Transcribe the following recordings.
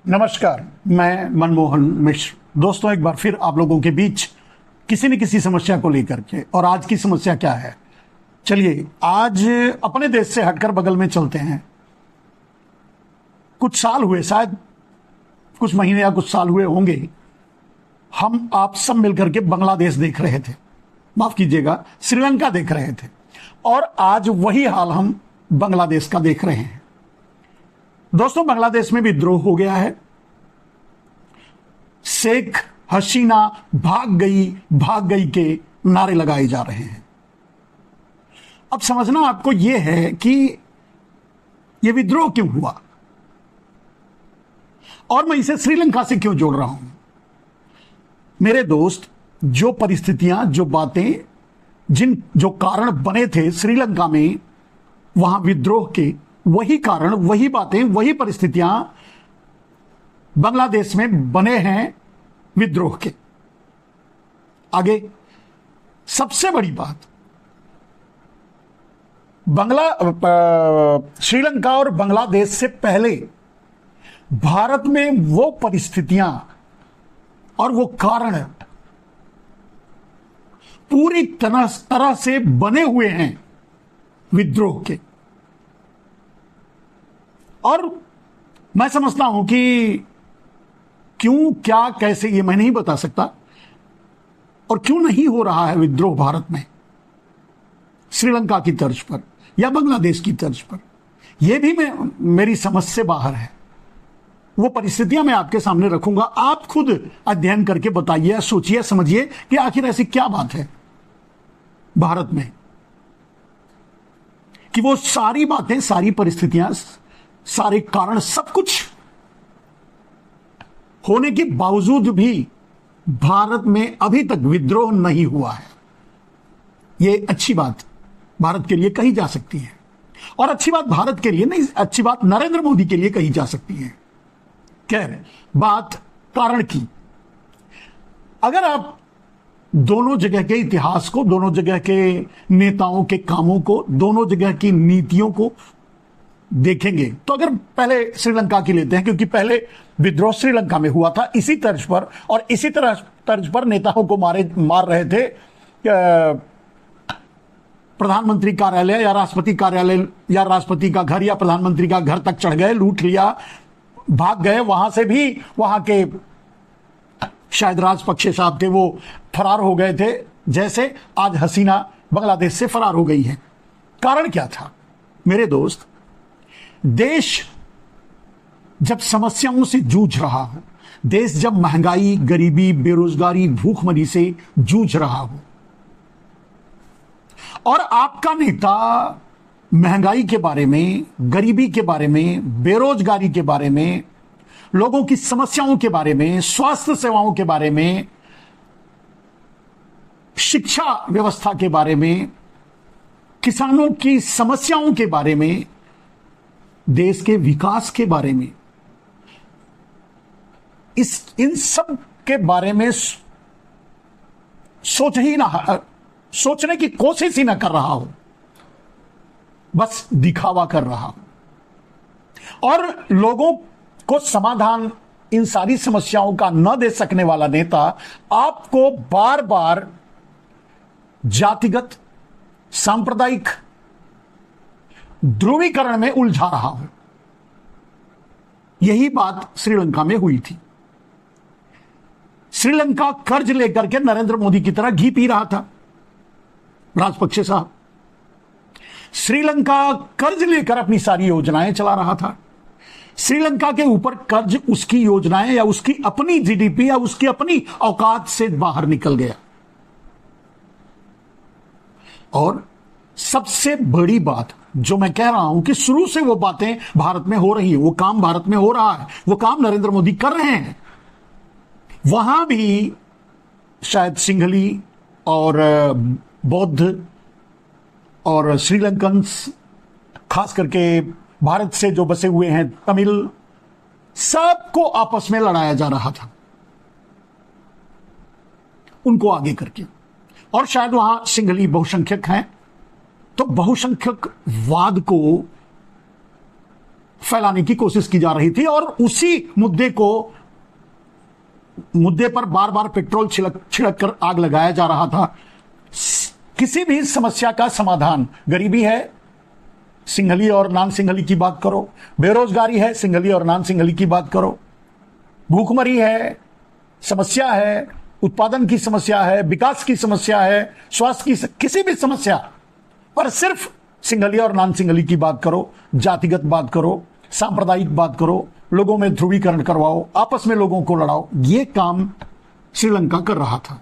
नमस्कार, मैं मनमोहन मिश्र। दोस्तों, एक बार फिर आप लोगों के बीच किसी न किसी समस्या को लेकर के। और आज की समस्या क्या है, चलिए आज अपने देश से हटकर बगल में चलते हैं। कुछ साल हुए, शायद कुछ महीने या कुछ साल हुए होंगे, हम आप सब मिलकर के बांग्लादेश देख रहे थे, माफ कीजिएगा श्रीलंका देख रहे थे। और आज वही हाल हम बांग्लादेश का देख रहे हैं। दोस्तों, बांग्लादेश में विद्रोह हो गया है। शेख हसीना भाग गई के नारे लगाए जा रहे हैं। अब समझना आपको यह है कि यह विद्रोह क्यों हुआ और मैं इसे श्रीलंका से क्यों जोड़ रहा हूं। मेरे दोस्त, जो परिस्थितियां, जो बातें, जो कारण बने थे श्रीलंका में वहां विद्रोह के, वही कारण, वही बातें, वही परिस्थितियां बांग्लादेश में बने हैं विद्रोह के। आगे सबसे बड़ी बात, श्रीलंका और बांग्लादेश से पहले भारत में वो परिस्थितियां और वो कारण पूरी तरह से बने हुए हैं विद्रोह के। और मैं समझता हूं कि क्यों, क्या, कैसे, ये मैं नहीं बता सकता। और क्यों नहीं हो रहा है विद्रोह भारत में श्रीलंका की तर्ज पर या बांग्लादेश की तर्ज पर, यह भी मेरी समझ से बाहर है। वो परिस्थितियां मैं आपके सामने रखूंगा, आप खुद अध्ययन करके बताइए, सोचिए, समझिए कि आखिर ऐसी क्या बात है भारत में कि वो सारी बातें, सारी परिस्थितियां, सारे कारण, सब कुछ होने के बावजूद भी भारत में अभी तक विद्रोह नहीं हुआ है। यह अच्छी बात भारत के लिए कही जा सकती है। और अच्छी बात भारत के लिए नहीं, अच्छी बात नरेंद्र मोदी के लिए कही जा सकती है। खैर, बात कारण की। अगर आप दोनों जगह के इतिहास को, दोनों जगह के नेताओं के कामों को, दोनों जगह की नीतियों को देखेंगे तो अगर पहले श्रीलंका की लेते हैं, क्योंकि पहले विद्रोह श्रीलंका में हुआ था इसी तर्ज पर, और इसी तरह तर्ज पर नेताओं को मार रहे थे। प्रधानमंत्री कार्यालय या राष्ट्रपति कार्यालय या राष्ट्रपति का घर या प्रधानमंत्री का घर तक चढ़ गए, लूट लिया, भाग गए। वहां से भी वहां के शायद राजपक्षे साहब थे, वो फरार हो गए थे, जैसे आज हसीना बांग्लादेश से फरार हो गई है। कारण क्या था मेरे दोस्त? देश जब समस्याओं से जूझ रहा हो, देश जब महंगाई, गरीबी, बेरोजगारी, भूखमरी से जूझ रहा हो, और आपका नेता महंगाई के बारे में, गरीबी के बारे में, बेरोजगारी के बारे में, लोगों की समस्याओं के बारे में, स्वास्थ्य सेवाओं के बारे में, शिक्षा व्यवस्था के बारे में, किसानों की समस्याओं के बारे में, देश के विकास के बारे में, इन सब के बारे में सोचने की कोशिश ही ना कर रहा हो, बस दिखावा कर रहा हो। और लोगों को समाधान इन सारी समस्याओं का न दे सकने वाला नेता आपको बार बार जातिगत, सांप्रदायिक ध्रुवीकरण में उलझा रहा हो। यही बात श्रीलंका में हुई थी। श्रीलंका कर्ज लेकर के नरेंद्र मोदी की तरह घी पी रहा था, राजपक्षे साहब। श्रीलंका कर्ज लेकर अपनी सारी योजनाएं चला रहा था। श्रीलंका के ऊपर कर्ज उसकी योजनाएं या उसकी अपनी जीडीपी या उसकी अपनी औकात से बाहर निकल गया। और सबसे बड़ी बात जो मैं कह रहा हूं कि शुरू से वो बातें भारत में हो रही है, वो काम भारत में हो रहा है, वो काम नरेंद्र मोदी कर रहे हैं। वहां भी शायद सिंघली और बौद्ध और श्रीलंकन, खास करके भारत से जो बसे हुए हैं तमिल, सबको आपस में लड़ाया जा रहा था, उनको आगे करके। और शायद वहां सिंघली बहुसंख्यक हैं, तो बहुसंख्यक वाद को फैलाने की कोशिश की जा रही थी और उसी मुद्दे पर बार बार पेट्रोल छिड़क कर आग लगाया जा रहा था। किसी भी समस्या का समाधान, गरीबी है, सिंघली और नॉन सिंघली की बात करो, बेरोजगारी है, सिंघली और नॉन सिंघली की बात करो, भूखमरी है, समस्या है, उत्पादन की समस्या है, विकास की समस्या है, स्वास्थ्य की, किसी भी समस्या पर सिर्फ सिंघली और नॉन सिंघली की बात करो, जातिगत बात करो, सांप्रदायिक बात करो, लोगों में ध्रुवीकरण करवाओ, आपस में लोगों को लड़ाओ, यह काम श्रीलंका कर रहा था।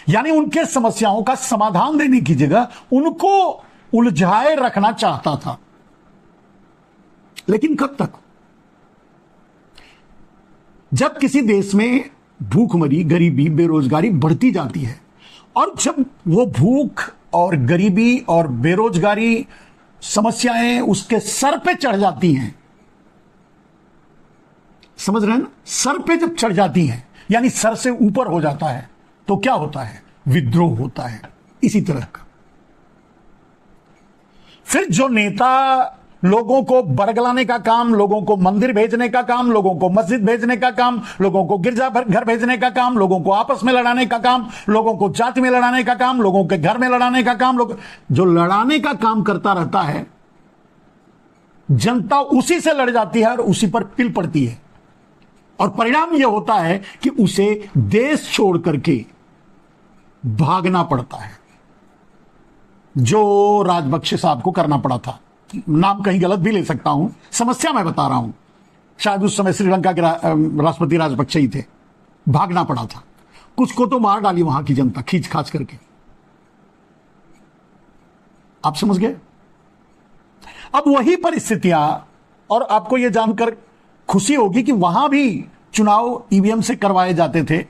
यानी उनके समस्याओं का समाधान देने की जगह उनको उलझाए रखना चाहता था। लेकिन कब तक? जब किसी देश में भूखमरी, गरीबी, बेरोजगारी बढ़ती जाती है और जब वो भूख और गरीबी और बेरोजगारी समस्याएं उसके सर पे चढ़ जाती हैं, समझ रहे हैं ना? सर पे जब चढ़ जाती हैं यानी सर से ऊपर हो जाता है, तो क्या होता है? विद्रोह होता है। इसी तरह का फिर जो नेता लोगों को बरगलाने का काम, लोगों को मंदिर भेजने का काम, लोगों को मस्जिद भेजने का काम, लोगों को गिरजा घर भेजने का काम, लोगों को आपस में लड़ाने का काम, लोगों को जाति में लड़ाने का काम, लोगों के घर में लड़ाने का काम, लोग जो लड़ाने का काम करता रहता है, जनता उसी से लड़ जाती है और उसी पर पिल पड़ती है। और परिणाम यह होता है कि उसे देश छोड़ करके भागना पड़ता है, जो राजपक्षे साहब को करना पड़ा था। नाम कहीं गलत भी ले सकता हूं, समस्या मैं बता रहा हूं। शायद उस समय श्रीलंका के राष्ट्रपति राजपक्षे ही थे। भागना पड़ा था, कुछ को तो मार डाली वहां की जनता खींच खाच करके। आप समझ गए? अब वही परिस्थितियां, और आपको यह जानकर खुशी होगी कि वहां भी चुनाव ईवीएम से करवाए जाते थे,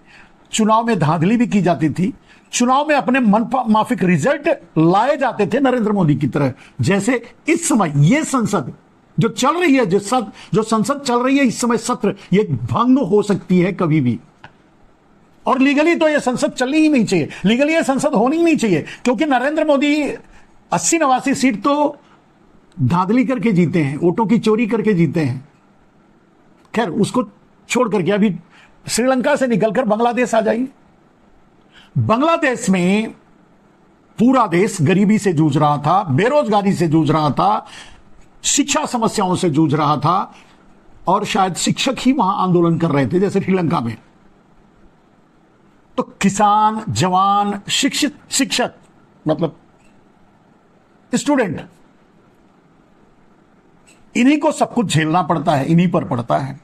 चुनाव में धांधली भी की जाती थी, चुनाव में अपने मन माफिक रिजल्ट लाए जाते थे नरेंद्र मोदी की तरह। जैसे इस समय ये संसद जो चल रही है, जो संसद चल रही है इस समय, सत्र ये भंग हो सकती है कभी भी। और लीगली तो ये संसद चलनी ही नहीं चाहिए, लीगली ये संसद होनी ही नहीं चाहिए, क्योंकि नरेंद्र मोदी 80-89 सीट तो धांधली करके जीते हैं, वोटों की चोरी करके जीते हैं। खैर उसको छोड़ करके अभी श्रीलंका से निकलकर बांग्लादेश आ जाइए। बांग्लादेश में पूरा देश गरीबी से जूझ रहा था, बेरोजगारी से जूझ रहा था, शिक्षा समस्याओं से जूझ रहा था, और शायद शिक्षक ही वहां आंदोलन कर रहे थे जैसे श्रीलंका में। तो किसान, जवान, शिक्षक मतलब स्टूडेंट, इन्हीं को सब कुछ झेलना पड़ता है, इन्हीं पर पड़ता है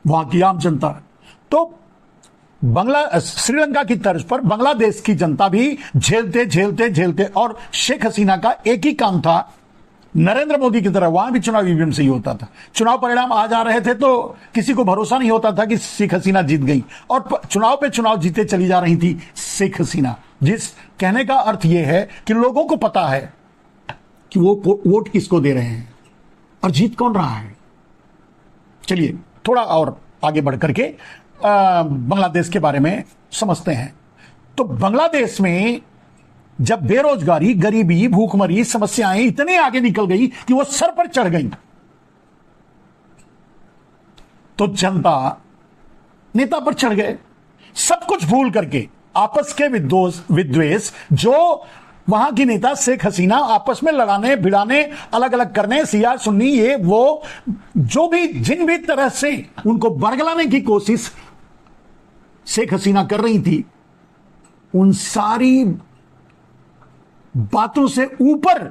वहां की आम जनता। तो श्रीलंका की तर्ज पर बांग्लादेश की जनता भी झेलते, और शेख हसीना का एक ही काम था, नरेंद्र मोदी की तरह वहां भी चुनाव ईवीएम से ही होता था। चुनाव परिणाम आ जा रहे थे तो किसी को भरोसा नहीं होता था कि शेख हसीना जीत गई, और चुनाव पे चुनाव जीते चली जा रही थी शेख हसीना। जिस कहने का अर्थ यह है कि लोगों को पता है कि वो वोट किसको दे रहे हैं और जीत कौन रहा है। चलिए थोड़ा और आगे बढ़ करके बांग्लादेश के बारे में समझते हैं। तो बांग्लादेश में जब बेरोजगारी, गरीबी, भूखमरी समस्याएं इतने आगे निकल गई कि वो सर पर चढ़ गई, तो जनता नेता पर चढ़ गए, सब कुछ भूल करके आपस के विद्वेष जो वहां की नेता शेख हसीना आपस में लड़ाने भिड़ाने, अलग अलग करने, सिया सुन्नी, ये वो जो भी जिन भी तरह से उनको बरगलाने की कोशिश शेख हसीना कर रही थी, उन सारी बातों से ऊपर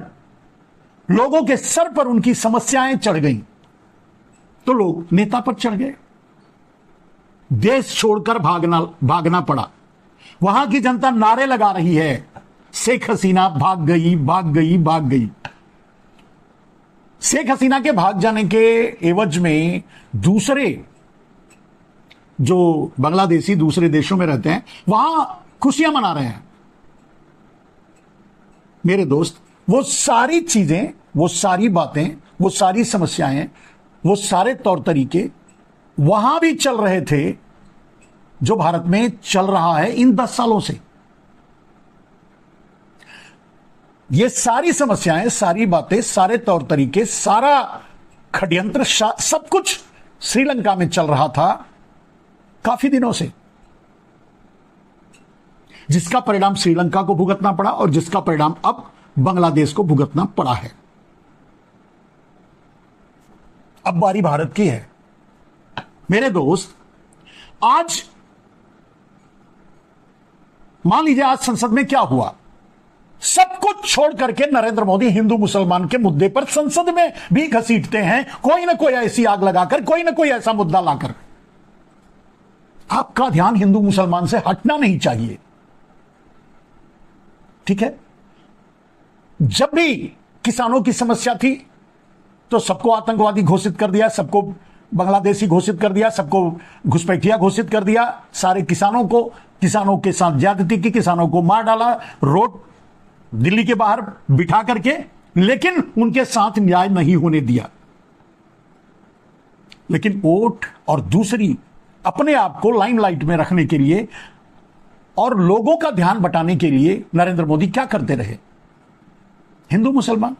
लोगों के सर पर उनकी समस्याएं चढ़ गईं, तो लोग नेता पर चढ़ गए, देश छोड़कर भागना पड़ा। वहां की जनता नारे लगा रही है, शेख हसीना भाग गई। शेख हसीना के भाग जाने के एवज में दूसरे जो बांग्लादेशी दूसरे देशों में रहते हैं वहां खुशियां मना रहे हैं। मेरे दोस्त, वो सारी चीजें, वो सारी बातें, वो सारी समस्याएं, वो सारे तौर तरीके वहां भी चल रहे थे जो भारत में चल रहा है इन 10 सालों से। ये सारी समस्याएं, सारी बातें, सारे तौर तरीके, सारा षड्यंत्र सब कुछ श्रीलंका में चल रहा था काफी दिनों से, जिसका परिणाम श्रीलंका को भुगतना पड़ा और जिसका परिणाम अब बांग्लादेश को भुगतना पड़ा है। अब बारी भारत की है। मेरे दोस्त, आज मान लीजिए आज संसद में क्या हुआ, सब कुछ छोड़ करके नरेंद्र मोदी हिंदू मुसलमान के मुद्दे पर संसद में भी घसीटते हैं, कोई ना कोई ऐसी आग लगाकर, कोई ना कोई ऐसा मुद्दा लाकर। आपका ध्यान हिंदू मुसलमान से हटना नहीं चाहिए, ठीक है। जब भी किसानों की समस्या थी तो सबको आतंकवादी घोषित कर दिया, सबको बांग्लादेशी घोषित कर दिया, सबको घुसपैठिया घोषित कर दिया, सारे किसानों के साथ ज्यादती की, किसानों को मार डाला, रोड दिल्ली के बाहर बिठा करके, लेकिन उनके साथ न्याय नहीं होने दिया। लेकिन वोट और दूसरी अपने आप को लाइमलाइट में रखने के लिए और लोगों का ध्यान बटाने के लिए नरेंद्र मोदी क्या करते रहे? हिंदू मुसलमान।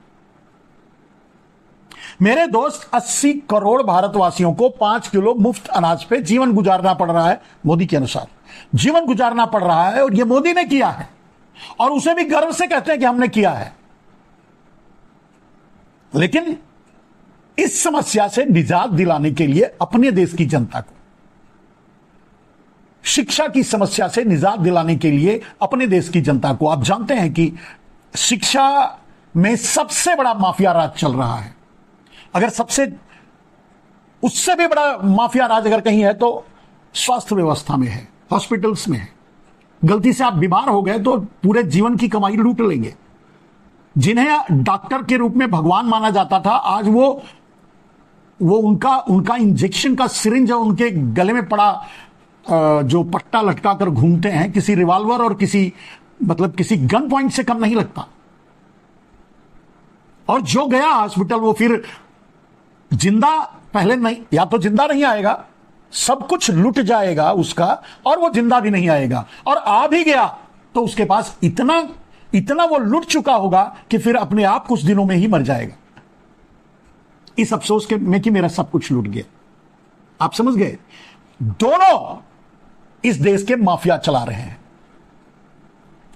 मेरे दोस्त, 80 करोड़ भारतवासियों को 5 किलो मुफ्त अनाज पे जीवन गुजारना पड़ रहा है, मोदी के अनुसार जीवन गुजारना पड़ रहा है, और यह मोदी ने किया है और उसे भी गर्व से कहते हैं कि हमने किया है। लेकिन इस समस्या से निजात दिलाने के लिए अपने देश की जनता को, शिक्षा की समस्या से निजात दिलाने के लिए अपने देश की जनता को, आप जानते हैं कि शिक्षा में सबसे बड़ा माफिया राज चल रहा है। अगर उससे भी बड़ा माफिया राज अगर कहीं है तो स्वास्थ्य व्यवस्था में है, हॉस्पिटल्स में है। गलती से आप बीमार हो गए तो पूरे जीवन की कमाई लूट लेंगे। जिन्हें डॉक्टर के रूप में भगवान माना जाता था, आज वो उनका इंजेक्शन का सिरिंज उनके गले में पड़ा, जो पट्टा लटका कर घूमते हैं, किसी रिवॉल्वर और किसी गन पॉइंट से कम नहीं लगता। और जो गया हॉस्पिटल वो फिर जिंदा पहले नहीं, या तो जिंदा नहीं आएगा, सब कुछ लुट जाएगा उसका, और वो जिंदा भी नहीं आएगा, और आ भी गया तो उसके पास इतना वो लुट चुका होगा कि फिर अपने आप कुछ दिनों में ही मर जाएगा, इस अफसोस के में कि मेरा सब कुछ लूट गया। आप समझ गए? दोनों इस देश के माफिया चला रहे हैं,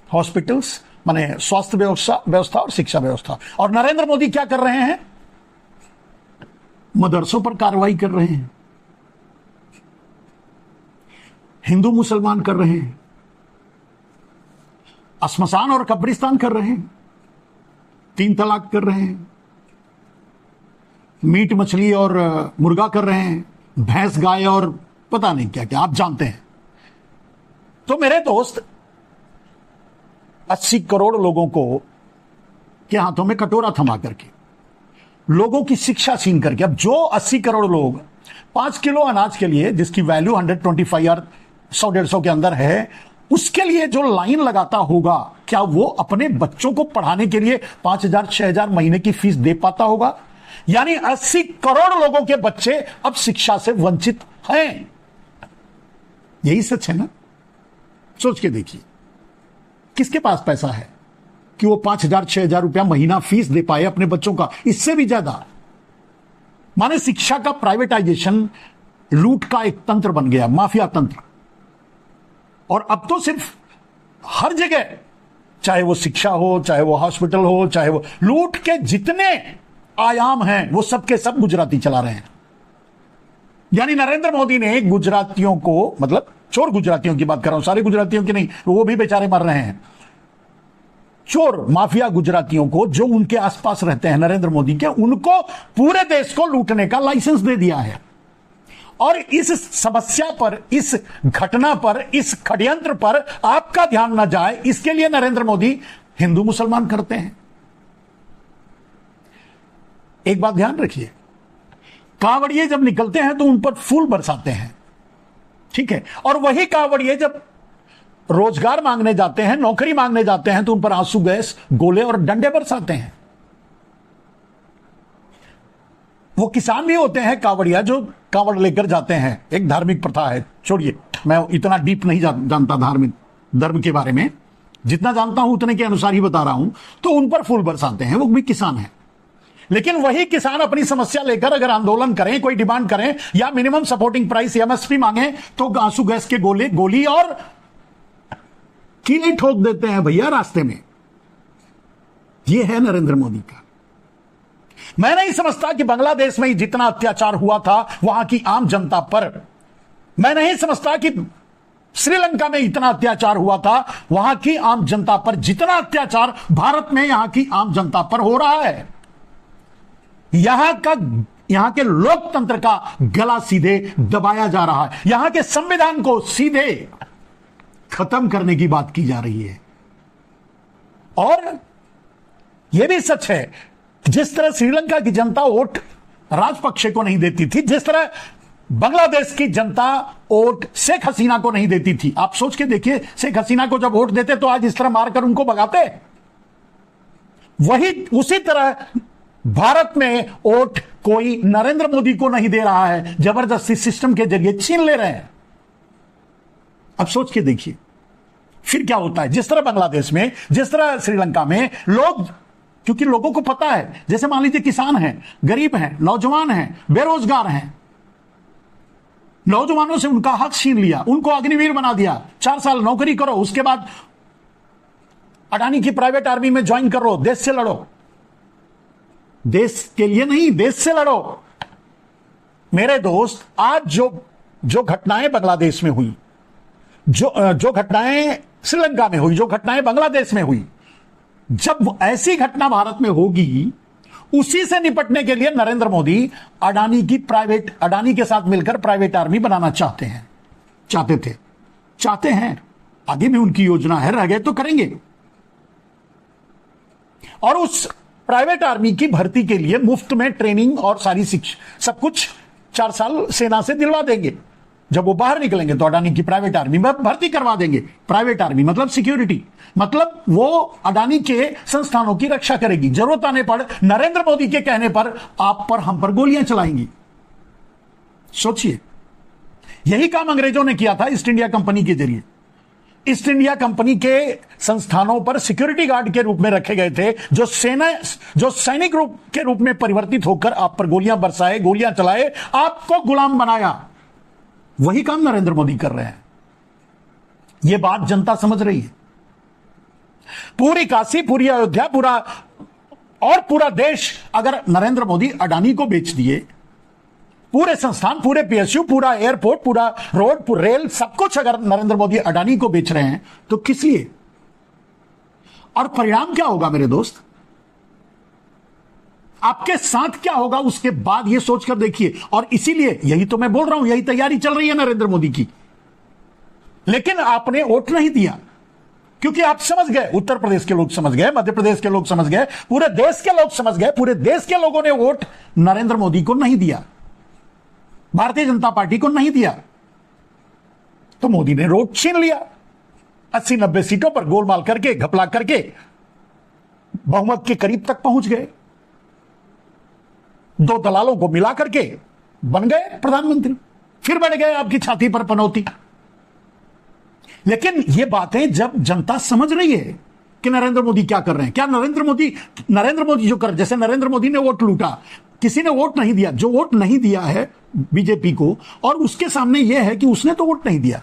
हॉस्पिटल्स माने स्वास्थ्य व्यवस्था और शिक्षा व्यवस्था। और नरेंद्र मोदी क्या कर रहे हैं? मदरसों पर कार्रवाई कर रहे हैं, हिंदू मुसलमान कर रहे हैं, श्मशान और कब्रिस्तान कर रहे हैं, 3 तलाक कर रहे हैं, मीट मछली और मुर्गा कर रहे हैं, भैंस गाय और पता नहीं क्या क्या, आप जानते हैं। तो मेरे दोस्त, 80 करोड़ लोगों के हाथों में कटोरा थमा करके, लोगों की शिक्षा छीन करके, अब जो 80 करोड़ लोग 5 किलो अनाज के लिए, जिसकी वैल्यू 125 या 100-150 के अंदर है, उसके लिए जो लाइन लगाता होगा, क्या वो अपने बच्चों को पढ़ाने के लिए 5,000-6,000 महीने की फीस दे पाता होगा? यानी 80 करोड़ लोगों के बच्चे अब शिक्षा से वंचित हैं। यही सच है ना? सोच के देखिए, किसके पास पैसा है कि वो 5,000-6,000 रुपया महीना फीस दे पाए अपने बच्चों का, इससे भी ज्यादा। माने शिक्षा का प्राइवेटाइजेशन लूट का एक तंत्र बन गया, माफिया तंत्र। और अब तो सिर्फ हर जगह, चाहे वो शिक्षा हो, चाहे वो हॉस्पिटल हो, चाहे वो लूट के जितने आयाम हैं, वो सब के सब गुजराती चला रहे हैं। यानी नरेंद्र मोदी ने गुजरातियों को, मतलब चोर गुजरातियों की बात कर रहा हूं, सारे गुजरातियों की नहीं, वो भी बेचारे मर रहे हैं, चोर माफिया गुजरातियों को, जो उनके आसपास रहते हैं नरेंद्र मोदी के, उनको पूरे देश को लूटने का लाइसेंस दे दिया है। और इस समस्या पर, इस घटना पर, इस षड्यंत्र पर आपका ध्यान न जाए, इसके लिए नरेंद्र मोदी हिंदू मुसलमान करते हैं। एक बात ध्यान रखिए, कांवड़िए जब निकलते हैं तो उन पर फूल बरसाते हैं, ठीक है, और वही कांवड़िए जब रोजगार मांगने जाते हैं, नौकरी मांगने जाते हैं, तो उन पर आंसू गैस, गोले और डंडे बरसाते हैं। वो किसान भी होते हैं कांवड़िया, जो कांवड़ लेकर जाते हैं, एक धार्मिक प्रथा है। छोड़िए, मैं इतना डीप नहीं जानता धार्मिक धर्म के बारे में, जितना जानता हूं उतने के अनुसार ही बता रहा हूं। तो उन पर फूल बरसाते हैं, वो भी किसान हैं। लेकिन वही किसान अपनी समस्या लेकर अगर आंदोलन करें, कोई डिमांड करें या मिनिमम सपोर्टिंग प्राइस एमएसपी मांगे, तो आंसू गैस के गोले गोली और कीले ठोक देते हैं भैया रास्ते में। यह है नरेंद्र मोदी का। मैं नहीं समझता कि बांग्लादेश में जितना अत्याचार हुआ था वहां की आम जनता पर, मैं नहीं समझता कि श्रीलंका में इतना अत्याचार हुआ था वहां की आम जनता पर, जितना अत्याचार भारत में यहां की आम जनता पर हो रहा है। यहां के लोकतंत्र का गला सीधे दबाया जा रहा है, यहां के संविधान को सीधे खत्म करने की बात की जा रही है। और यह भी सच है, जिस तरह श्रीलंका की जनता वोट राजपक्षे को नहीं देती थी, जिस तरह बांग्लादेश की जनता वोट शेख हसीना को नहीं देती थी। आप सोच के देखिए, शेख हसीना को जब वोट देते तो आज इस तरह मारकर उनको भगाते। वही उसी तरह भारत में वोट कोई नरेंद्र मोदी को नहीं दे रहा है, जबरदस्ती सिस्टम के जरिए छीन ले रहे हैं। अब सोच के देखिए फिर क्या होता है। जिस तरह बांग्लादेश में, जिस तरह श्रीलंका में लोग, क्योंकि लोगों को पता है, जैसे मान लीजिए किसान हैं, गरीब हैं, नौजवान हैं, बेरोजगार हैं, नौजवानों से उनका हक छीन लिया, उनको अग्निवीर बना दिया, 4 साल नौकरी करो, उसके बाद अडानी की प्राइवेट आर्मी में ज्वाइन करो, देश से लड़ो। देश के लिए नहीं, देश से लड़ो। मेरे दोस्त, आज जो घटनाएं बांग्लादेश में हुई, जो घटनाएं श्रीलंका में हुई, जो घटनाएं बांग्लादेश में हुई, जब ऐसी घटना भारत में होगी, उसी से निपटने के लिए नरेंद्र मोदी अडानी के साथ मिलकर प्राइवेट आर्मी बनाना चाहते हैं। आगे भी उनकी योजना है, रह गए तो करेंगे। और उस प्राइवेट आर्मी की भर्ती के लिए मुफ्त में ट्रेनिंग और सारी शिक्षा, सब कुछ 4 साल सेना से दिलवा देंगे। जब वो बाहर निकलेंगे तो अडानी की प्राइवेट आर्मी में भर्ती करवा देंगे। प्राइवेट आर्मी मतलब सिक्योरिटी, मतलब वो अडानी के संस्थानों की रक्षा करेगी। जरूरत आने पर नरेंद्र मोदी के कहने पर आप पर, हम पर गोलियां चलाएंगी। सोचिए, यही काम अंग्रेजों ने किया था ईस्ट इंडिया कंपनी के जरिए। ईस्ट इंडिया कंपनी के संस्थानों पर सिक्योरिटी गार्ड के रूप में रखे गए थे, जो सैनिक रूप के रूप में परिवर्तित होकर आप पर गोलियां बरसाए, गोलियां चलाए, आपको गुलाम बनाया। वही काम नरेंद्र मोदी कर रहे हैं। यह बात जनता समझ रही है। पूरी काशी, पूरी अयोध्या, पूरा देश अगर नरेंद्र मोदी अडानी को बेच दिए, पूरे संस्थान, पूरे पीएसयू, पूरा एयरपोर्ट, पूरा रोड, रेल, सब कुछ अगर नरेंद्र मोदी अडानी को बेच रहे हैं, तो किस लिए? और परिणाम क्या होगा मेरे दोस्त? आपके साथ क्या होगा उसके बाद यह सोचकर देखिए। और इसीलिए यही तो मैं बोल रहा हूं, यही तैयारी चल रही है नरेंद्र मोदी की। लेकिन आपने वोट नहीं दिया, क्योंकि आप समझ गए, उत्तर प्रदेश के लोग समझ गए, मध्य प्रदेश के लोग समझ गए, पूरे देश के लोग समझ गए, पूरे देश के लोगों ने वोट नरेंद्र मोदी को नहीं दिया, भारतीय जनता पार्टी को नहीं दिया। तो मोदी ने वोट छीन लिया। 80-90 सीटों पर गोलमाल करके, घपला करके बहुमत के करीब तक पहुंच गए। 2 दलालों को मिला करके बन गए प्रधानमंत्री। फिर बढ़ गए आपकी छाती पर पनौती। लेकिन ये बातें जब जनता समझ रही है कि नरेंद्र मोदी क्या कर रहे हैं, क्या नरेंद्र मोदी जो कर, जैसे नरेंद्र मोदी ने वोट लूटा, किसी ने वोट नहीं दिया, जो वोट नहीं दिया है बीजेपी को, और उसके सामने यह है कि उसने तो वोट नहीं दिया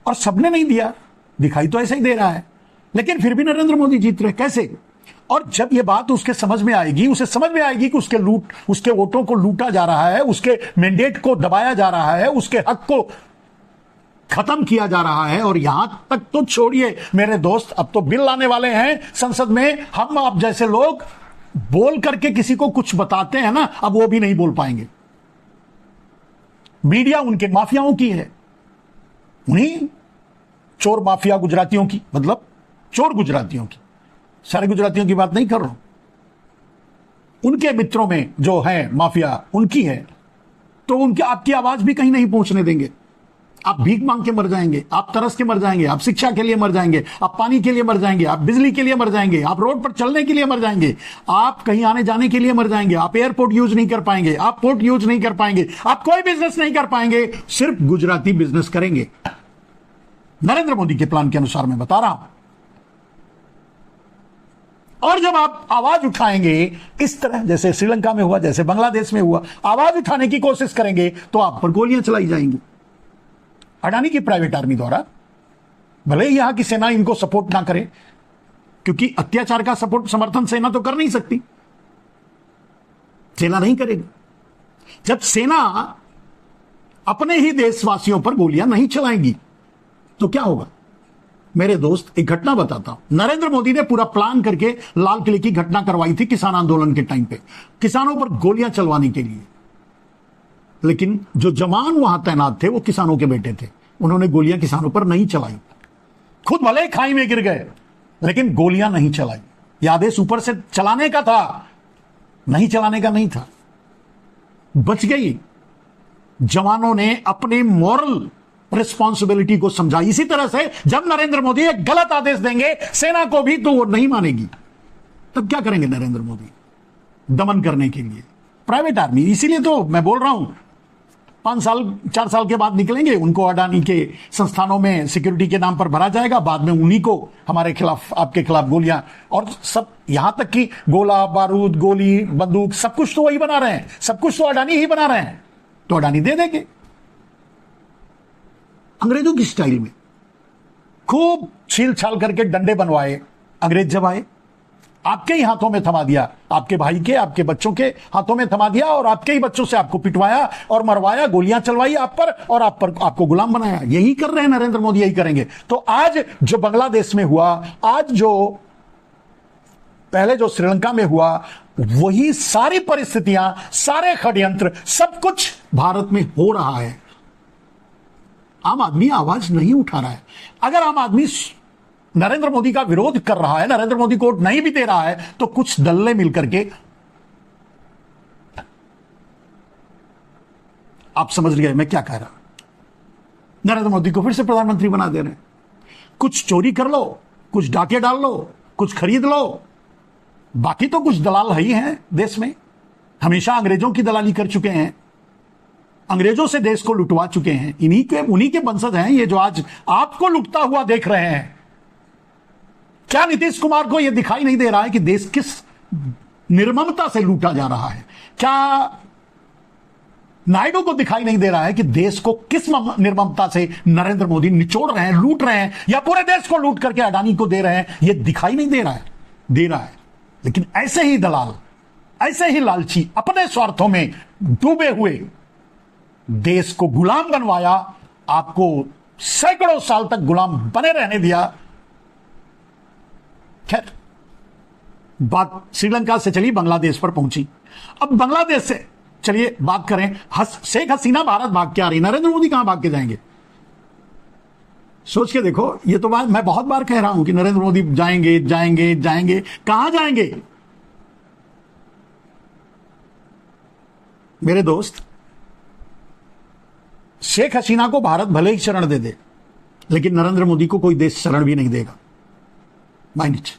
और सबने नहीं दिया, दिखाई तो ऐसा ही दे रहा है, लेकिन फिर भी नरेंद्र मोदी जीत रहे। कैसे? और जब यह बात उसके समझ में आएगी, उसे समझ में आएगी कि उसके वोटों को लूटा जा रहा है, उसके मैंडेट को दबाया जा रहा है, उसके हक को खत्म किया जा रहा है। और यहां तक तो छोड़िए मेरे दोस्त, अब तो बिल लाने वाले हैं संसद में। हम आप जैसे लोग बोल करके किसी को कुछ बताते हैं ना, अब वो भी नहीं बोल पाएंगे। मीडिया उनके माफियाओं की है, उन्हीं चोर माफिया गुजरातियों की, मतलब चोर गुजरातियों की, सारे गुजरातियों की बात नहीं कर रहा हूं, उनके मित्रों में जो है माफिया, उनकी है। तो उनके आपकी आवाज भी कहीं नहीं पहुंचने देंगे। आप भीख मांग के मर जाएंगे, आप तरस के मर जाएंगे, आप शिक्षा के लिए मर जाएंगे, आप पानी के लिए मर जाएंगे, आप बिजली के लिए मर जाएंगे, आप रोड पर चलने के लिए मर जाएंगे, आप कहीं आने जाने के लिए मर जाएंगे, आप एयरपोर्ट यूज नहीं कर पाएंगे, आप पोर्ट यूज नहीं कर पाएंगे, आप कोई बिजनेस नहीं कर पाएंगे, सिर्फ गुजराती बिजनेस करेंगे। नरेंद्र मोदी के प्लान के अनुसार मैं बता रहा हूं। और जब आप आवाज उठाएंगे इस तरह, जैसे श्रीलंका में हुआ, जैसे बांग्लादेश में हुआ, आवाज उठाने की कोशिश करेंगे तो आप पर गोलियां चलाई जाएंगी अडानी की प्राइवेट आर्मी द्वारा। भले ही यहां की सेना इनको सपोर्ट ना करे, क्योंकि अत्याचार का सपोर्ट समर्थन सेना तो कर नहीं सकती, सेना नहीं करेगी। जब सेना अपने ही देशवासियों पर गोलियां नहीं चलाएंगी तो क्या होगा? मेरे दोस्त, एक घटना बताता हूं। नरेंद्र मोदी ने पूरा प्लान करके लाल किले की घटना करवाई थी किसान आंदोलन के टाइम पे, किसानों पर गोलियां चलवाने के लिए। लेकिन जो जवान वहां तैनात थे वो किसानों के बेटे थे, उन्होंने गोलियां किसानों पर नहीं चलाई। खुद भले ही खाई में गिर गए लेकिन गोलियां नहीं चलाई। यह आदेश ऊपर से चलाने का था, नहीं चलाने का नहीं था। बच गई। जवानों ने अपने मॉरल रिस्पॉन्सिबिलिटी को समझा। इसी तरह से जब नरेंद्र मोदी एक गलत आदेश देंगे सेना को भी, तो वो नहीं मानेगी। तब क्या करेंगे नरेंद्र मोदी? दमन करने के लिए प्राइवेट आर्मी। इसीलिए तो मैं बोल रहा हूं 5 साल 4 साल के बाद निकलेंगे, उनको अडानी के संस्थानों में सिक्योरिटी के नाम पर भरा जाएगा, बाद में उन्हीं को हमारे खिलाफ, आपके खिलाफ गोलियां और सब, यहां तक कि गोला बारूद, गोली, बंदूक, सब कुछ तो वही बना रहे हैं, सब कुछ तो अडानी ही बना रहे हैं, तो अडानी दे देंगे। अंग्रेजों की स्टाइल में खूब छील छाल करके डंडे बनवाए। अंग्रेज जब आए आपके ही हाथों में थमा दिया, आपके भाई के, आपके बच्चों के हाथों में थमा दिया और आपके ही बच्चों से आपको पिटवाया और मरवाया, गोलियां चलवाई आप पर और आप पर, आपको गुलाम बनाया। यही कर रहे हैं नरेंद्र मोदी, यही करेंगे। तो आज जो बांग्लादेश में हुआ, आज जो पहले जो श्रीलंका में हुआ, वही सारी परिस्थितियां, सारे षड्यंत्र, सब कुछ भारत में हो रहा है। आम आदमी आवाज नहीं उठा रहा है। अगर आम आदमी नरेंद्र मोदी का विरोध कर रहा है, नरेंद्र मोदी को वोट नहीं भी दे रहा है, तो कुछ दल ने मिलकर के, आप समझ गए मैं क्या कह रहा हूं, नरेंद्र मोदी को फिर से प्रधानमंत्री बना दे रहे हैं। कुछ चोरी कर लो, कुछ डाके डाल लो, कुछ खरीद लो, बाकी तो कुछ दलाल ही हैं देश में। हमेशा अंग्रेजों की दलाली कर चुके हैं, अंग्रेजों से देश को लुटवा चुके हैं। उन्हीं के वंशज हैं ये जो आज आपको लुटता हुआ देख रहे हैं। क्या नीतीश कुमार को यह दिखाई नहीं दे रहा है कि देश किस निर्ममता से लूटा जा रहा है? क्या नायडू को दिखाई नहीं दे रहा है कि देश को किस निर्ममता से नरेंद्र मोदी निचोड़ रहे हैं, लूट रहे हैं, या पूरे देश को लूट करके अडानी को दे रहे हैं? यह दिखाई नहीं दे रहा है? दे रहा है। लेकिन ऐसे ही दलाल, ऐसे ही लालची, अपने स्वार्थों में डूबे हुए देश को गुलाम बनवाया, आपको सैकड़ों साल तक गुलाम बने रहने दिया। खैर, बात श्रीलंका से चली, बांग्लादेश पर पहुंची। अब बांग्लादेश से चलिए बात करें। शेख हसीना भारत भाग के आ रही, नरेंद्र मोदी कहां भाग के जाएंगे? सोच के देखो। ये तो बात मैं बहुत बार कह रहा हूं कि नरेंद्र मोदी जाएंगे जाएंगे जाएंगे। कहां जाएंगे मेरे दोस्त? शेख हसीना को भारत भले ही शरण दे दे, लेकिन नरेंद्र मोदी को कोई देश शरण भी नहीं देगा। Mind it.